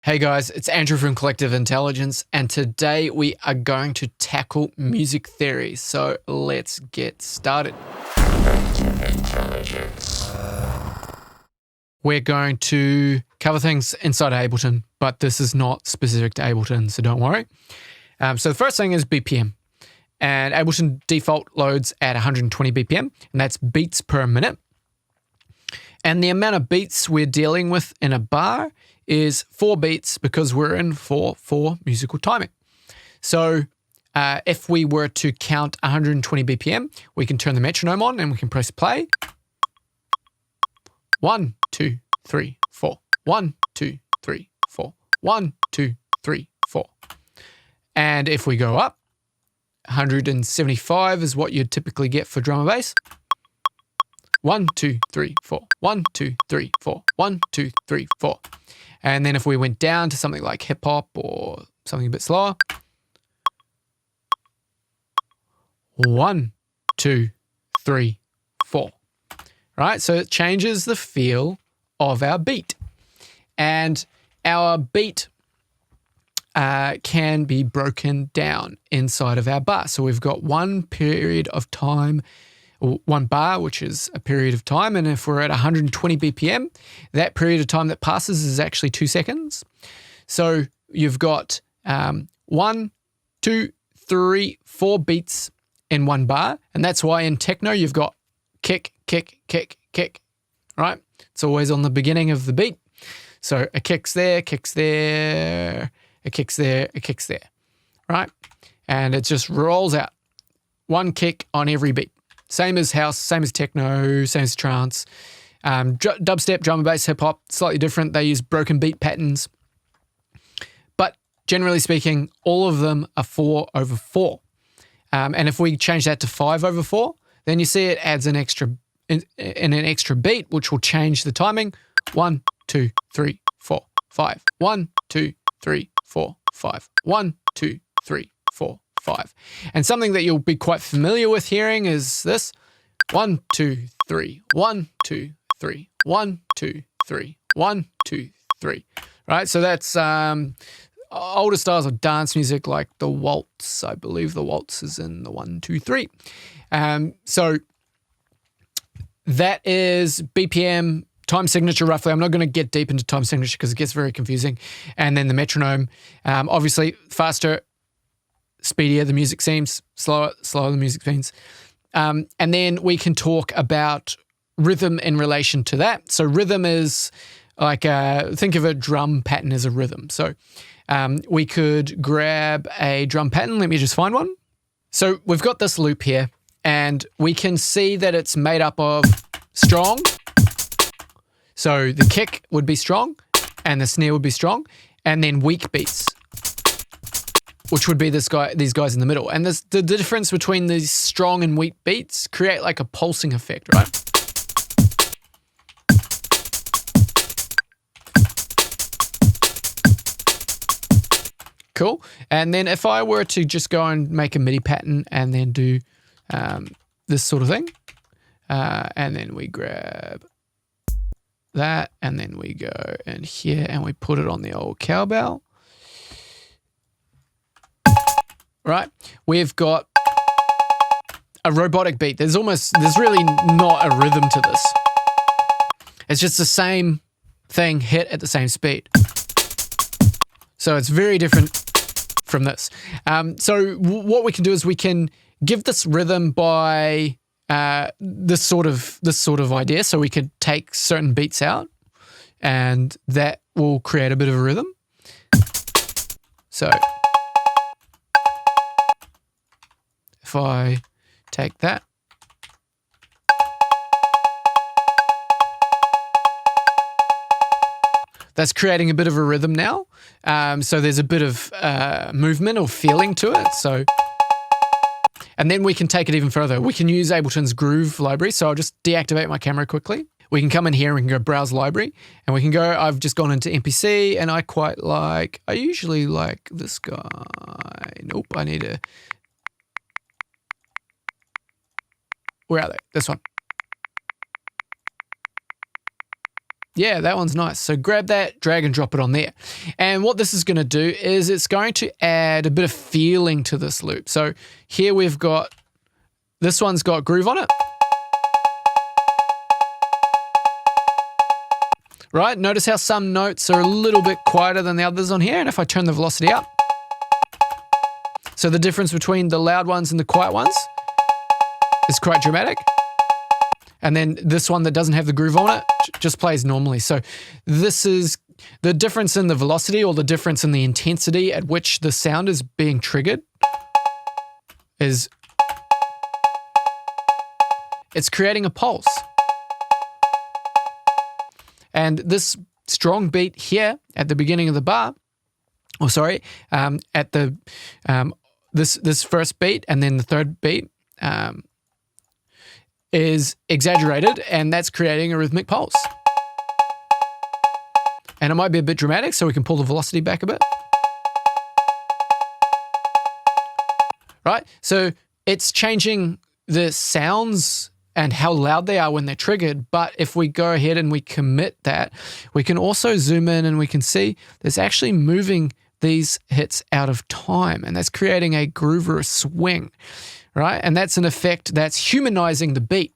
Hey guys, it's Andrew from Collective Intelligence, and today we are going to tackle music theory. So let's get started. We're going to cover things inside Ableton, but this is not specific to Ableton, so don't worry. So the first thing is BPM, and Ableton default loads at 120 BPM, and that's beats per minute. And the amount of beats we're dealing with in a bar is 4 beats because we're in 4/4 musical timing. So if we were to count 120 BPM, we can turn the metronome on and we can press play. 1, 2, 3, 4. 1, 2, 3, 4. 1, 2, 3, 4. And if we go up, 175 is what you'd typically get for drum and bass. 1, 2, 3, 4. 1, 2, 3, 4. 1, 2, 3, 4. And then if we went down to something like hip hop or something a bit slower, 1, 2, 3, 4. Right? So it changes the feel of our beat. And our beat can be broken down inside of our bar. So we've got one period of time, or one bar, which is a period of time. And if we're at 120 BPM, that period of time that passes is actually 2 seconds. So you've got 1, 2, 3, 4 beats in one bar. And that's why in techno, you've got kick, kick, kick, kick, right? It's always on the beginning of the beat. So a kick's there, a kick's there, a kick's there, a kick's there, right? And it just rolls out. One kick on every beat. Same as house, same as techno, same as trance. Dubstep, drum and bass, hip hop, slightly different. They use broken beat patterns. But generally speaking, all of them are 4/4. And if we change that to 5/4, then you see it adds an extra in an extra beat, which will change the timing. 1, 2, 3, 4, 5. 1, 2, 3, 4, 5. 1, 2, 3, 4, 5. And something that you'll be quite familiar with hearing is this. 1, 2, 3. 1, 2, 3. 1, 2, 3. 1, 2, 3. Right? So that's older styles of dance music like the waltz. I believe the waltz is in the 1, 2, 3. So that is BPM, time signature roughly. I'm not going to get deep into time signature because it gets very confusing. And then the metronome, obviously faster, speedier the music seems, slower the music seems. And then we can talk about rhythm in relation to that. So rhythm is like, think of a drum pattern as a rhythm. So we could grab a drum pattern. Let me just find one. So we've got this loop here and we can see that it's made up of strong. So the kick would be strong and the snare would be strong, and then weak beats, which would be these guys in the middle. And the difference between these strong and weak beats create like a pulsing effect, right? Cool. And then if I were to just go and make a MIDI pattern and then do this sort of thing, and then we grab that, and then we go in here and we put it on the old cowbell. Right, we've got a robotic beat. There's really not a rhythm to this. It's just the same thing hit at the same speed. So it's very different from this. So what we can do is we can give this rhythm by this sort of idea. So we could take certain beats out, and that will create a bit of a rhythm. So if I take that, that's creating a bit of a rhythm now. So there's a bit of movement or feeling to it. So, and then we can take it even further. We can use Ableton's Groove library. So I'll just deactivate my camera quickly. We can come in here and we can go browse library, and we can go, I've just gone into MPC, and I usually like this guy. Nope, I need to, where are they? This one. Yeah, that one's nice. So grab that, drag and drop it on there. And what this is going to do is it's going to add a bit of feeling to this loop. So here we've got, this one's got groove on it. Right, notice how some notes are a little bit quieter than the others on here. And if I turn the velocity up, so the difference between the loud ones and the quiet ones is quite dramatic. And then this one that doesn't have the groove on it just plays normally. So this is the difference in the velocity, or the difference in the intensity at which the sound is being triggered, is it's creating a pulse. And this strong beat here at the beginning of the bar, or sorry, at the this first beat and then the third beat is exaggerated, and that's creating a rhythmic pulse. And it might be a bit dramatic, so we can pull the velocity back a bit. Right? So it's changing the sounds and how loud they are when they're triggered. But if we go ahead and we commit that, we can also zoom in and we can see there's actually moving these hits out of time, and that's creating a groove or a swing, right? And that's an effect that's humanizing the beat.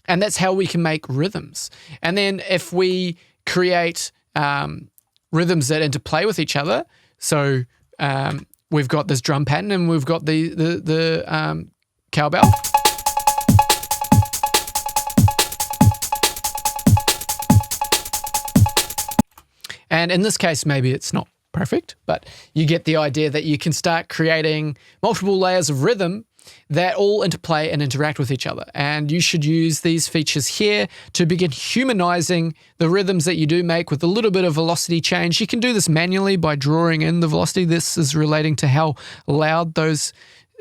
And that's how we can make rhythms. And then if we create rhythms that interplay with each other, so we've got this drum pattern and we've got the cowbell. And in this case, maybe it's not perfect, but you get the idea that you can start creating multiple layers of rhythm that all interplay and interact with each other. And you should use these features here to begin humanizing the rhythms that you do make with a little bit of velocity change. You can do this manually by drawing in the velocity. This is relating to how loud those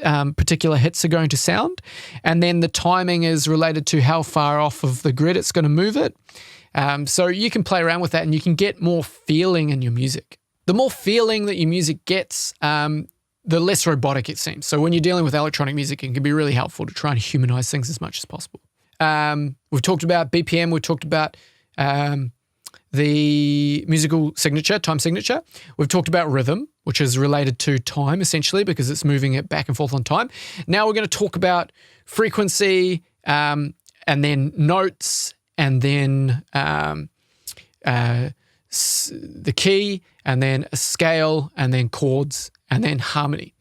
particular hits are going to sound. And then the timing is related to how far off of the grid it's going to move it. So you can play around with that and you can get more feeling in your music. The more feeling that your music gets, the less robotic it seems. So when you're dealing with electronic music, it can be really helpful to try and humanize things as much as possible. We've talked about BPM. We've talked about the musical signature, time signature. We've talked about rhythm, which is related to time essentially because it's moving it back and forth on time. Now we're going to talk about frequency and then notes and then the key and then a scale and then chords and then harmony.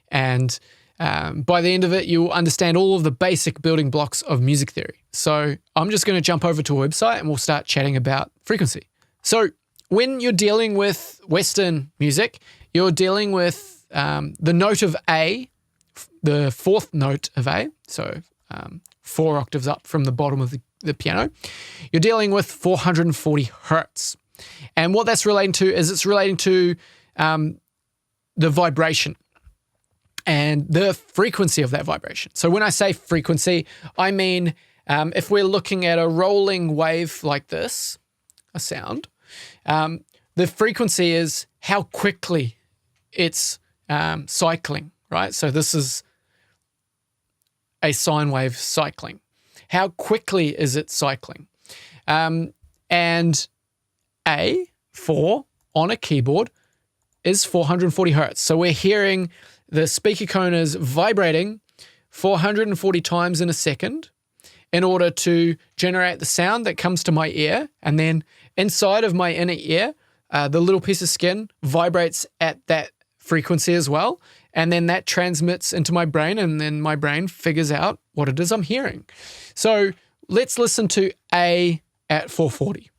And by the end of it, you'll understand all of the basic building blocks of music theory. So I'm just going to jump over to a website and we'll start chatting about frequency. So when you're dealing with Western music, you're dealing with the note of A, the fourth note of A, so 4 octaves up from the bottom of the piano. You're dealing with 440 hertz. And what that's relating to is it's relating to the vibration and the frequency of that vibration. So when I say frequency, I mean if we're looking at a rolling wave like this, a sound, the frequency is how quickly it's cycling, right? So this is a sine wave cycling. How quickly is it cycling? And A4 on a keyboard is 440 hertz. So we're hearing the speaker cone is vibrating 440 times in a second in order to generate the sound that comes to my ear. And then inside of my inner ear, the little piece of skin vibrates at that frequency as well. And then that transmits into my brain, and then my brain figures out what it is I'm hearing. So let's listen to A at 440.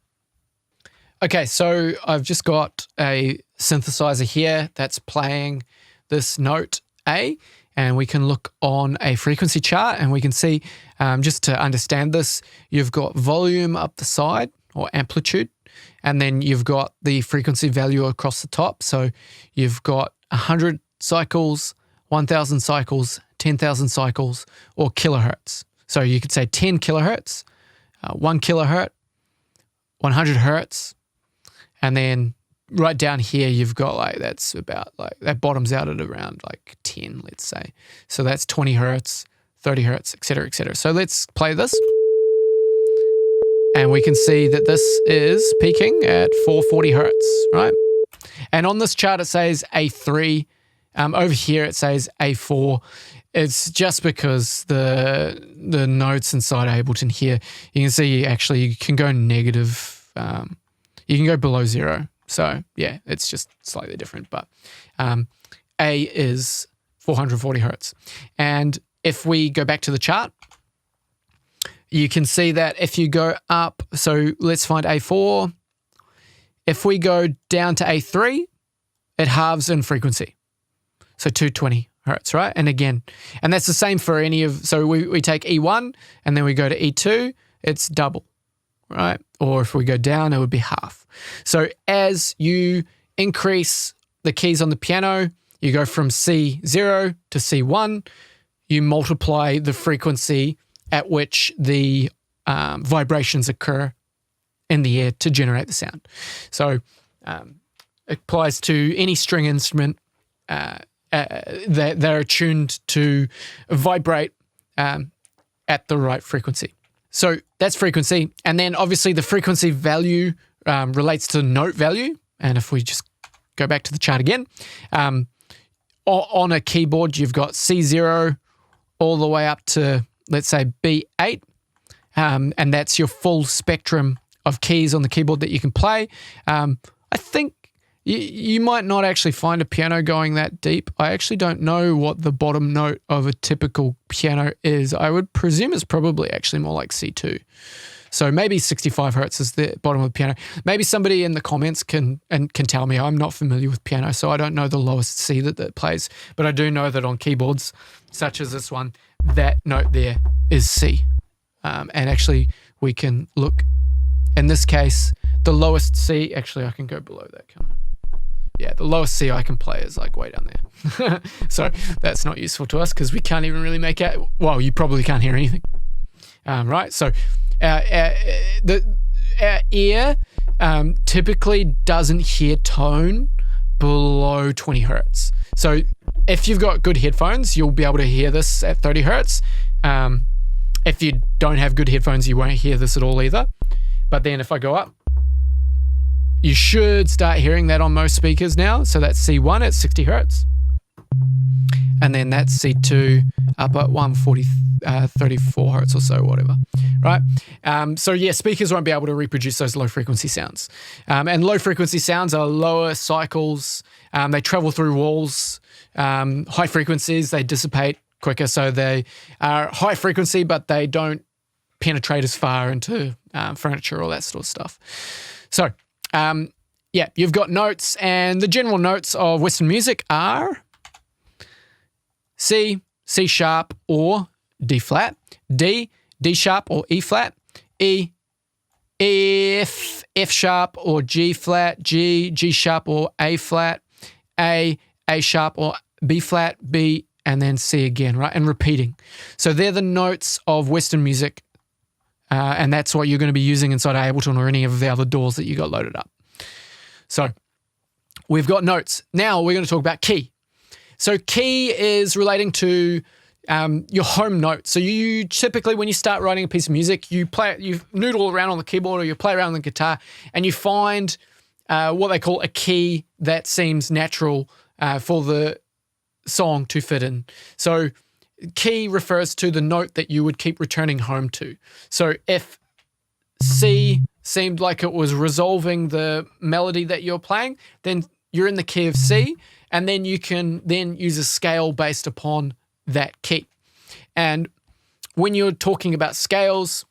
Okay, so I've just got a synthesizer here that's playing this note A, and we can look on a frequency chart and we can see, just to understand this, you've got volume up the side or amplitude, and then you've got the frequency value across the top. So you've got 100 cycles, 1,000 cycles, 10,000 cycles, or kilohertz. So you could say 10 kilohertz, 1 kilohertz, 100 hertz, and then right down here you've got that's about that bottoms out at around 10, let's say. So that's 20 hertz, 30 hertz, et cetera, et cetera. So let's play this. And we can see that this is peaking at 440 hertz, right? And on this chart, it says A3. Over here, it says A4. It's just because the notes inside Ableton here, you can see actually you can go negative. You can go below 0. So yeah, it's just slightly different. But A is 440 hertz. And if we go back to the chart, you can see that if you go up, so let's find A4. If we go down to A3, it halves in frequency. So 220 hertz, right? And again, and that's the same for any of, so we take E1 and then we go to E2, it's double, right? Or if we go down, it would be half. So as you increase the keys on the piano, you go from C0 to C1, you multiply the frequency at which the vibrations occur in the air to generate the sound. So it applies to any string instrument that are tuned to vibrate at the right frequency. So that's frequency. And then obviously the frequency value relates to note value. And if we just go back to the chart again, on a keyboard, you've got C0 all the way up to, let's say, B8. And that's your full spectrum of keys on the keyboard that you can play. I think you might not actually find a piano going that deep. I actually don't know what the bottom note of a typical piano is. I would presume it's probably actually more like C2. So maybe 65 hertz is the bottom of the piano. Maybe somebody in the comments can tell me. I'm not familiar with piano, so I don't know the lowest C that it plays. But I do know that on keyboards, such as this one, that note there is C. And actually, we can look. In this case, the lowest C, actually, I can go below that, can I? Yeah, the lowest C I can play is like way down there. So that's not useful to us because we can't even really make out. Well, you probably can't hear anything, right? So our ear typically doesn't hear tone below 20 hertz. So if you've got good headphones, you'll be able to hear this at 30 hertz. If you don't have good headphones, you won't hear this at all either. But then if I go up, you should start hearing that on most speakers now. So that's C1 at 60 hertz. And then that's C2 up at 34 hertz or so, whatever, right? So yeah, speakers won't be able to reproduce those low frequency sounds. And low frequency sounds are lower cycles. They travel through walls. High frequencies, they dissipate quicker. So they are high frequency, but they don't penetrate as far into furniture, all that sort of stuff. So yeah, you've got notes, and the general notes of Western music are C, C sharp or D flat, D, D sharp or E flat, E, F, F sharp or G flat, G, G sharp or A flat, A sharp or B flat, B, and then C again, right? And repeating. So they're the notes of Western music, and that's what you're going to be using inside Ableton or any of the other DAWs that you got loaded up. So we've got notes. Now we're going to talk about key. So key is relating to your home note. So you typically, when you start writing a piece of music, you noodle around on the keyboard or you play around on the guitar and you find what they call a key that seems natural for the song to fit in. So key refers to the note that you would keep returning home to. So if C seemed like it was resolving the melody that you're playing, then you're in the key of C, and then you can then use a scale based upon that key. And when you're talking about scales,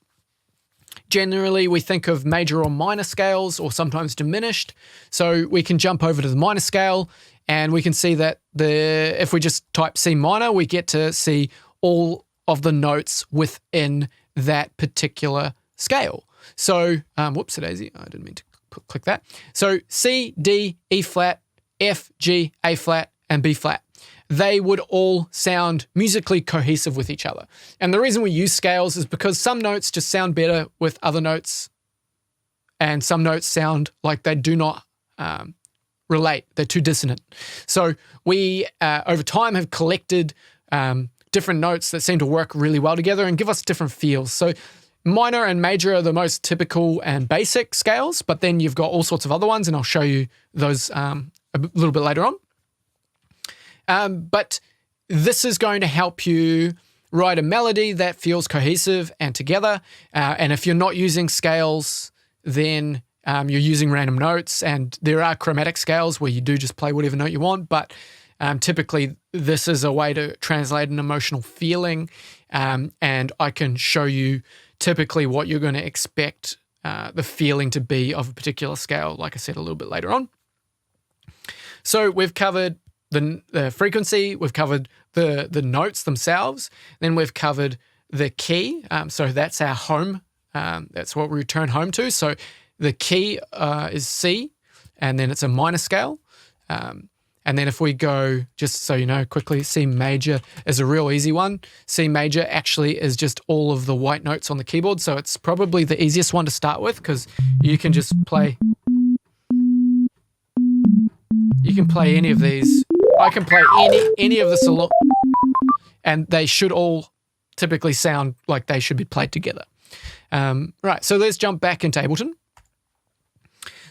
generally we think of major or minor scales, or sometimes diminished. So we can jump over to the minor scale, and we can see that if we just type C minor, we get to see all of the notes within that particular scale. So, whoops-a-daisy, I didn't mean to click that. So C, D, E flat, F, G, A flat, and B flat. They would all sound musically cohesive with each other. And the reason we use scales is because some notes just sound better with other notes, and some notes sound like they do not relate. They're too dissonant. So we, over time, have collected different notes that seem to work really well together and give us different feels. So minor and major are the most typical and basic scales, but then you've got all sorts of other ones, and I'll show you those a little bit later on. But this is going to help you write a melody that feels cohesive and together. And if you're not using scales, then you're using random notes, and there are chromatic scales where you do just play whatever note you want, but typically this is a way to translate an emotional feeling, and I can show you typically what you're going to expect the feeling to be of a particular scale, like I said, a little bit later on. So we've covered the frequency, we've covered the notes themselves, then we've covered the key. So that's our home. That's what we return home to. So the key is C, and then it's a minor scale. And then if we go, just so you know quickly, C major is a real easy one. C major actually is just all of the white notes on the keyboard. So it's probably the easiest one to start with, because you can just play. You can play any of these. I can play any of this along, and they should all typically sound like they should be played together. Right, so let's jump back into Ableton.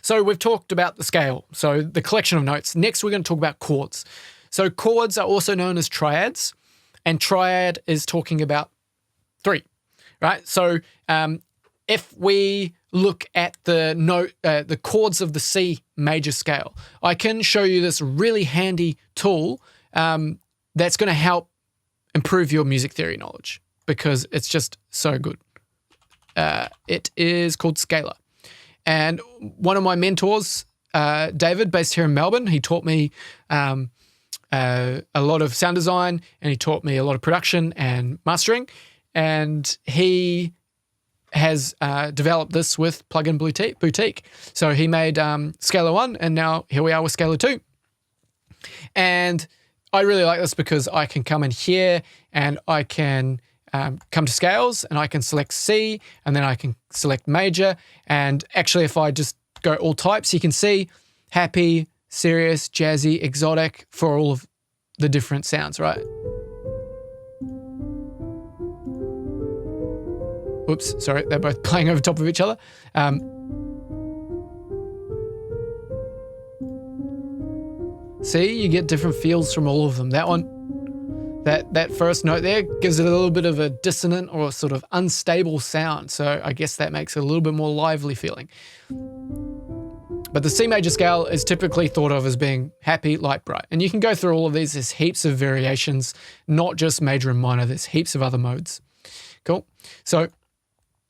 So we've talked about the scale, so the collection of notes. Next, we're going to talk about chords. So chords are also known as triads, and triad is talking about 3, right? So if we look at the chords of the C major scale, I can show you this really handy tool that's going to help improve your music theory knowledge, because it's just so good. It is called Scalar. And one of my mentors, David, based here in Melbourne, he taught me a lot of sound design, and he taught me a lot of production and mastering. And he has developed this with Plugin Boutique. So he made Scalar 1, and now here we are with Scalar 2. And I really like this because I can come in here and I can come to scales, and I can select C, and then I can select major. And actually, if I just go all types, you can see happy, serious, jazzy, exotic for all of the different sounds, right? Oops, sorry, they're both playing over top of each other. See, you get different feels from all of them. That one, that first note there gives it a little bit of a dissonant or sort of unstable sound. So I guess that makes it a little bit more lively feeling. But the C major scale is typically thought of as being happy, light, bright. And you can go through all of these. There's heaps of variations, not just major and minor. There's heaps of other modes. Cool. So I'm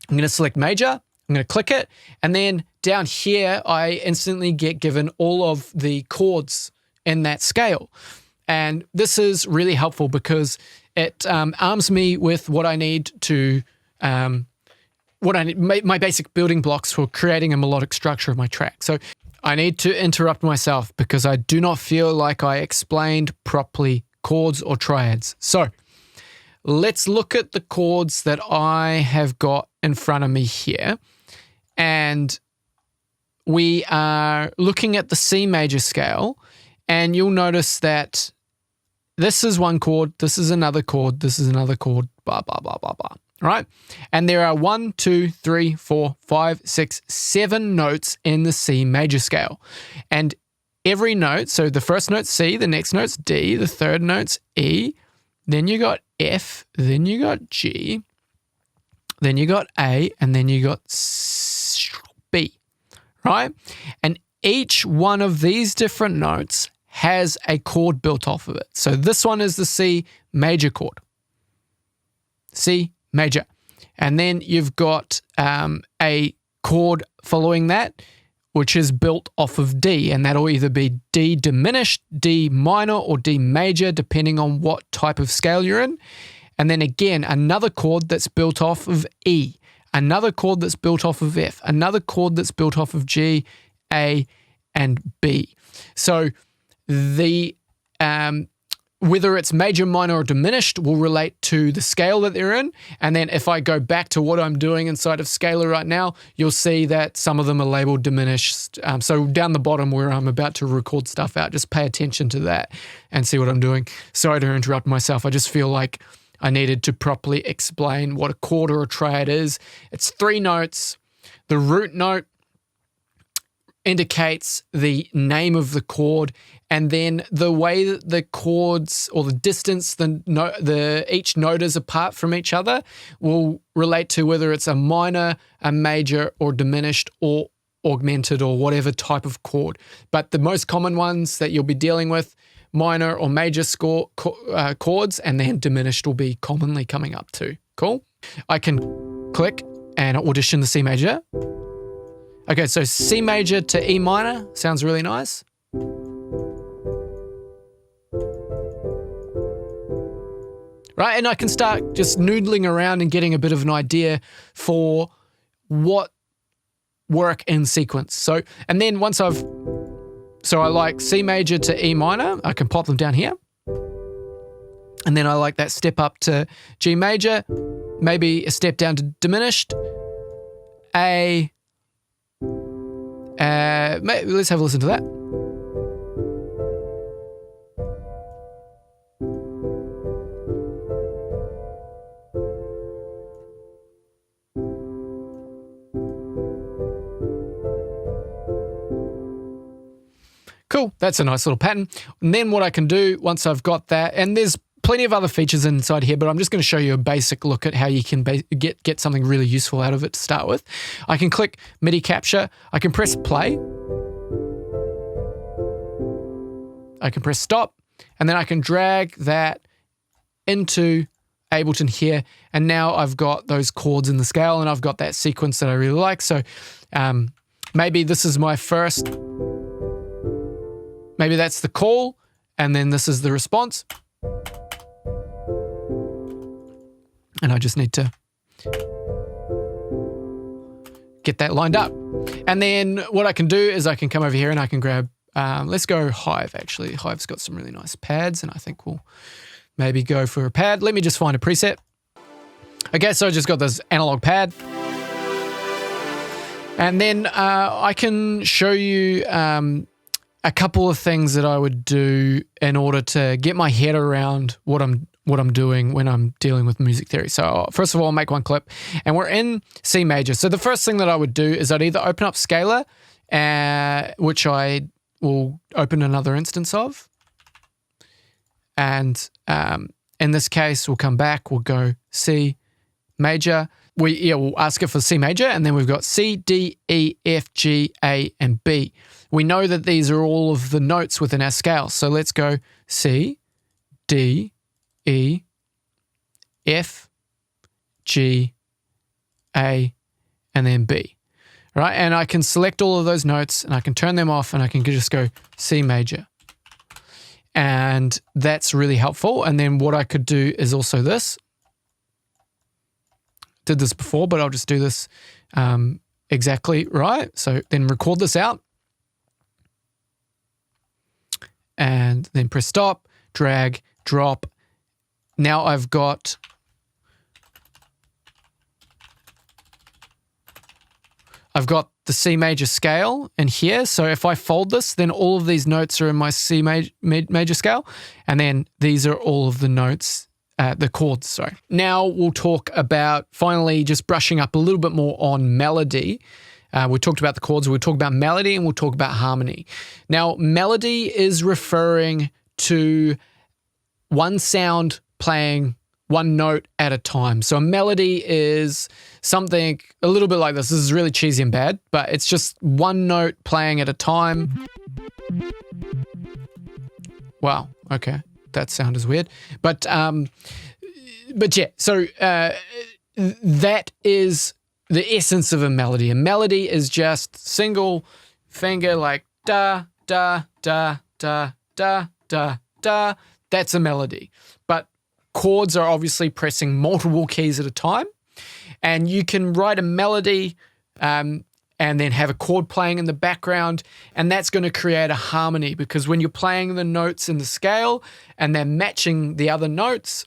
going to select major. I'm going to click it. And then down here, I instantly get given all of the chords in that scale. And this is really helpful because it arms me with what I need to, my basic building blocks for creating a melodic structure of my track. So I need to interrupt myself because I do not feel like I explained properly chords or triads. So let's look at the chords that I have got in front of me here. And we are looking at the C major scale, and you'll notice that this is one chord, this is another chord, this is another chord, blah, blah, blah, blah, blah, right? And there are 1, 2, 3, 4, 5, 6, 7 notes in the C major scale. And every note, so the first note's C, the next note's D, the third note's E, then you got F, then you got G, then you got A, and then you got B, right? And each one of these different notes has a chord built off of it. So this one is the C major chord. C major. And then you've got a chord following that, which is built off of D, and that'll either be D diminished, D minor, or D major, depending on what type of scale you're in. And then again, another chord that's built off of E, another chord that's built off of F, another chord that's built off of G, A, and B. So the whether it's major, minor, or diminished will relate to the scale that they're in. And then if I go back to what I'm doing inside of Scalar right now, you'll see that some of them are labeled diminished. So down the bottom where I'm about to record stuff out, just pay attention to that and see what I'm doing. Sorry to interrupt myself. I just feel like I needed to properly explain what a chord or a triad is. It's 3 notes. The root note indicates the name of the chord, and then the way that the chords or the distance each note is apart from each other will relate to whether it's a minor, a major, or diminished, or augmented, or whatever type of chord. But the most common ones that you'll be dealing with, minor or major chords, and then diminished will be commonly coming up too. Cool? I can click and audition the C major. Okay, so C major to E minor sounds really nice. Right, and I can start just noodling around and getting a bit of an idea for what work in sequence. So, and then once I like C major to E minor, I can pop them down here. And then I like that step up to G major, maybe a step down to diminished, A, let's have a listen to that. Cool, that's a nice little pattern. And then what I can do once I've got that, and there's plenty of other features inside here, but I'm just going to show you a basic look at how you can get something really useful out of it to start with. I can click MIDI capture, I can press play, I can press stop, and then I can drag that into Ableton here, and now I've got those chords in the scale, and I've got that sequence that I really like. So maybe this is my first. Maybe that's the call, and then this is the response. And I just need to get that lined up. And then what I can do is I can come over here and I can grab, let's go Hive actually. Hive's got some really nice pads, and I think we'll maybe go for a pad. Let me just find a preset. Okay, so I just got this analog pad. And then I can show you a couple of things that I would do in order to get my head around what I'm doing when I'm dealing with music theory. So first of all, I'll make one clip, and we're in C major. So the first thing that I would do is I'd either open up Scalar, which I will open another instance of. And in this case, we'll come back, we'll go C major. We'll ask it for C major, and then we've got C, D, E, F, G, A, and B. We know that these are all of the notes within our scale. So let's go C, D, E, F, G, A, and then B. Right? And I can select all of those notes, and I can turn them off, and I can just go C major. And that's really helpful. And then what I could do is also this. Did this before, but I'll just do this exactly right. So then record this out. And then press stop, drag, drop. Now I've got the C major scale in here. So if I fold this, then all of these notes are in my C major scale. And then these are all of the notes, the chords, sorry. Now we'll talk about finally just brushing up a little bit more on melody. We talked about the chords, we'll talk about melody, and we'll talk about harmony. Now, melody is referring to one sound playing one note at a time. So a melody is something a little bit like this. This is really cheesy and bad, but it's just one note playing at a time. Wow, okay. That sound is weird. But yeah, so that is the essence of a melody. A melody is just single finger, like da, da, da, da, da, da, da. That's a melody. But chords are obviously pressing multiple keys at a time. And you can write a melody and then have a chord playing in the background, and that's going to create a harmony, because when you're playing the notes in the scale and they're matching the other notes,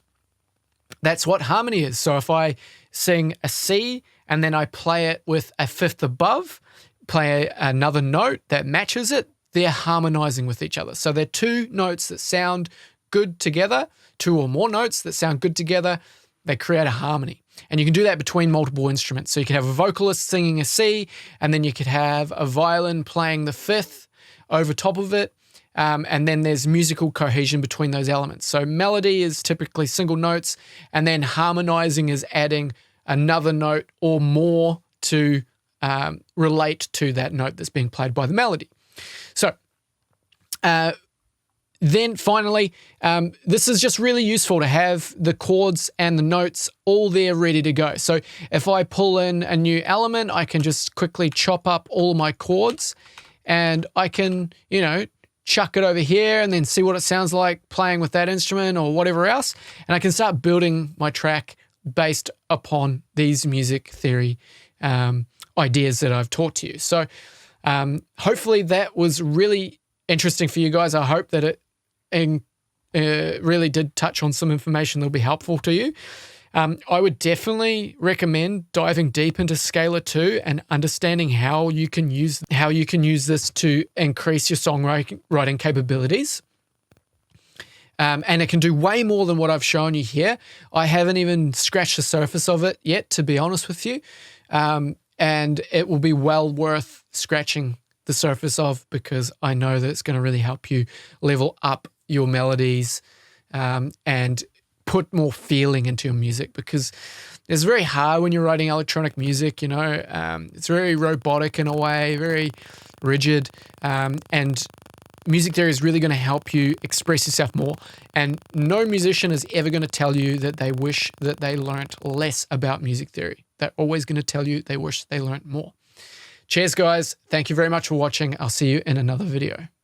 that's what harmony is. So if I sing a C and then I play it with a fifth above, play another note that matches it, they're harmonizing with each other. So they're two notes that sound good together, 2 or more notes that sound good together, they create a harmony. And you can do that between multiple instruments. So you could have a vocalist singing a C, and then you could have a violin playing the fifth over top of it. And then there's musical cohesion between those elements. So melody is typically single notes, and then harmonizing is adding another note or more to relate to that note that's being played by the melody. So then finally, this is just really useful to have the chords and the notes all there ready to go. So if I pull in a new element, I can just quickly chop up all my chords, and I can, chuck it over here and then see what it sounds like playing with that instrument or whatever else. And I can start building my track based upon these music theory ideas that I've taught to you. So hopefully that was really interesting for you guys. I hope that it really did touch on some information that'll be helpful to you. I would definitely recommend diving deep into Scalar 2 and understanding how you can use this to increase your songwriting capabilities. And it can do way more than what I've shown you here. I haven't even scratched the surface of it yet, to be honest with you. And it will be well worth scratching the surface of, because I know that it's going to really help you level up your melodies and put more feeling into your music, because it's very hard when you're writing electronic music, it's very robotic in a way, very rigid, and music theory is really going to help you express yourself more. And no musician is ever going to tell you that they wish that they learnt less about music theory. They're always going to tell you they wish they learnt more. Cheers, guys. Thank you very much for watching. I'll see you in another video.